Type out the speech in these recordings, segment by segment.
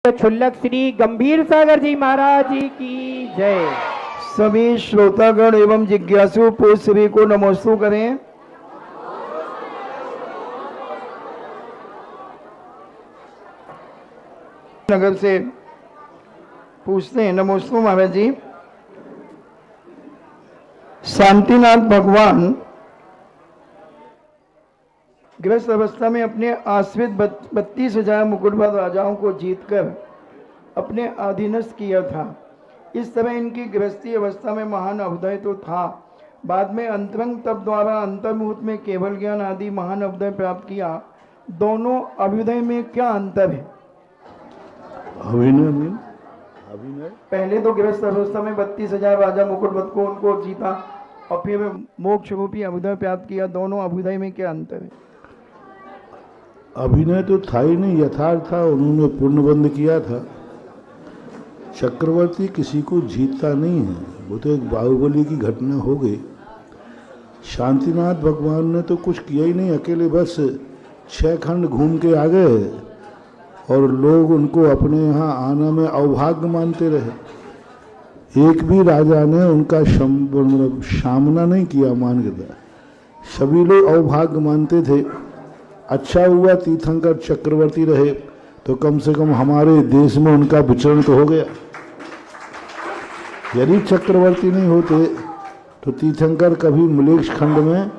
क्षुल्लक श्री गंभीर सागर जी महाराज जी की जय। सभी श्रोतागण एवं जिज्ञासु पूज्य श्री को नमोस्तु करें। नगर से पूछते हैं, नमोस्तु महाराज जी। शांतिनाथ भगवान गृहस्थ अवस्था में अपने आश्रित 32,000 मुकुटबद्ध राजाओं को जीतकर अपने अधीनस्थ किया था। इस तरह इनकी गृहस्थी अवस्था में महान अभ्युदय तो था, बाद में अंतरंग तप द्वारा अंतर्मुहूर्त में केवल ज्ञान आदि महान अभ्युदय प्राप्त किया। दोनों अभ्युदय में क्या अंतर है? अभिनय पहले तो गृहस्थ अवस्था में 32,000 राजा मुकुटबद्ध को उनको जीता और फिर मोक्ष रूपी अभ्युदय प्राप्त किया। दोनों अभ्युदय में क्या अंतर है? अभिनय तो था ही नहीं, यथार्थ था। उन्होंने पूर्णबंध किया था। चक्रवर्ती किसी को जीतता नहीं है, वो तो एक बाहुबली की घटना हो गई। शांतिनाथ भगवान ने तो कुछ किया ही नहीं, अकेले बस 6 खंड घूम के आ गए और लोग उनको अपने यहाँ आना में अवभाग्य मानते रहे। एक भी राजा ने उनका सामना नहीं किया, मान के था। सभी लोग अवभाग्य मानते थे। अच्छा हुआ तीर्थंकर चक्रवर्ती रहे तो कम से कम हमारे देश में उनका विचरण तो हो गया। यदि चक्रवर्ती नहीं होते तो तीर्थंकर कभी मलेच्छ खंड में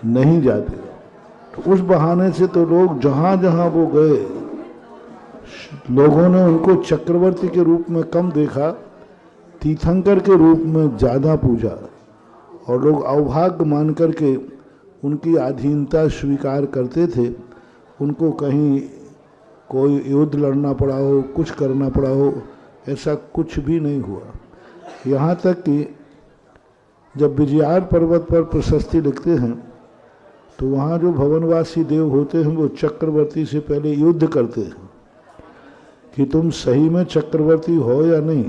नहीं जाते। तो उस बहाने से तो लोग जहाँ जहाँ वो गए, लोगों ने उनको चक्रवर्ती के रूप में कम देखा, तीर्थंकर के रूप में ज़्यादा पूजा, और लोग अवभाग्य मान करके उनकी अधीनता स्वीकार करते थे। उनको कहीं कोई युद्ध लड़ना पड़ा हो, कुछ करना पड़ा हो, ऐसा कुछ भी नहीं हुआ। यहाँ तक कि जब विजयार पर्वत पर प्रशस्ति लिखते हैं तो वहाँ जो भवनवासी देव होते हैं वो चक्रवर्ती से पहले युद्ध करते हैं कि तुम सही में चक्रवर्ती हो या नहीं।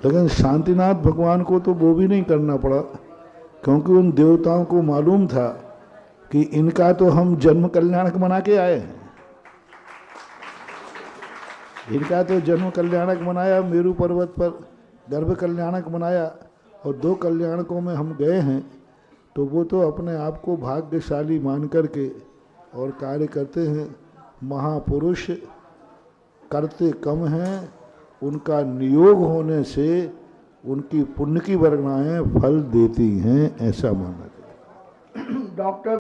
लेकिन शांतिनाथ भगवान को तो वो भी नहीं करना पड़ा, क्योंकि उन देवताओं को मालूम था कि इनका तो हम जन्म कल्याणक बना के आए हैं। इनका तो जन्म कल्याणक बनाया, मेरू पर्वत पर गर्भ कल्याणक बनाया, और 2 कल्याणकों में हम गए हैं। तो वो तो अपने आप को भाग्यशाली मान करके और कार्य करते हैं। महापुरुष करते कम हैं, उनका नियोग होने से उनकी पुण्य की वर्गणाएं फल देती हैं, ऐसा माना जाता है। डॉक्टर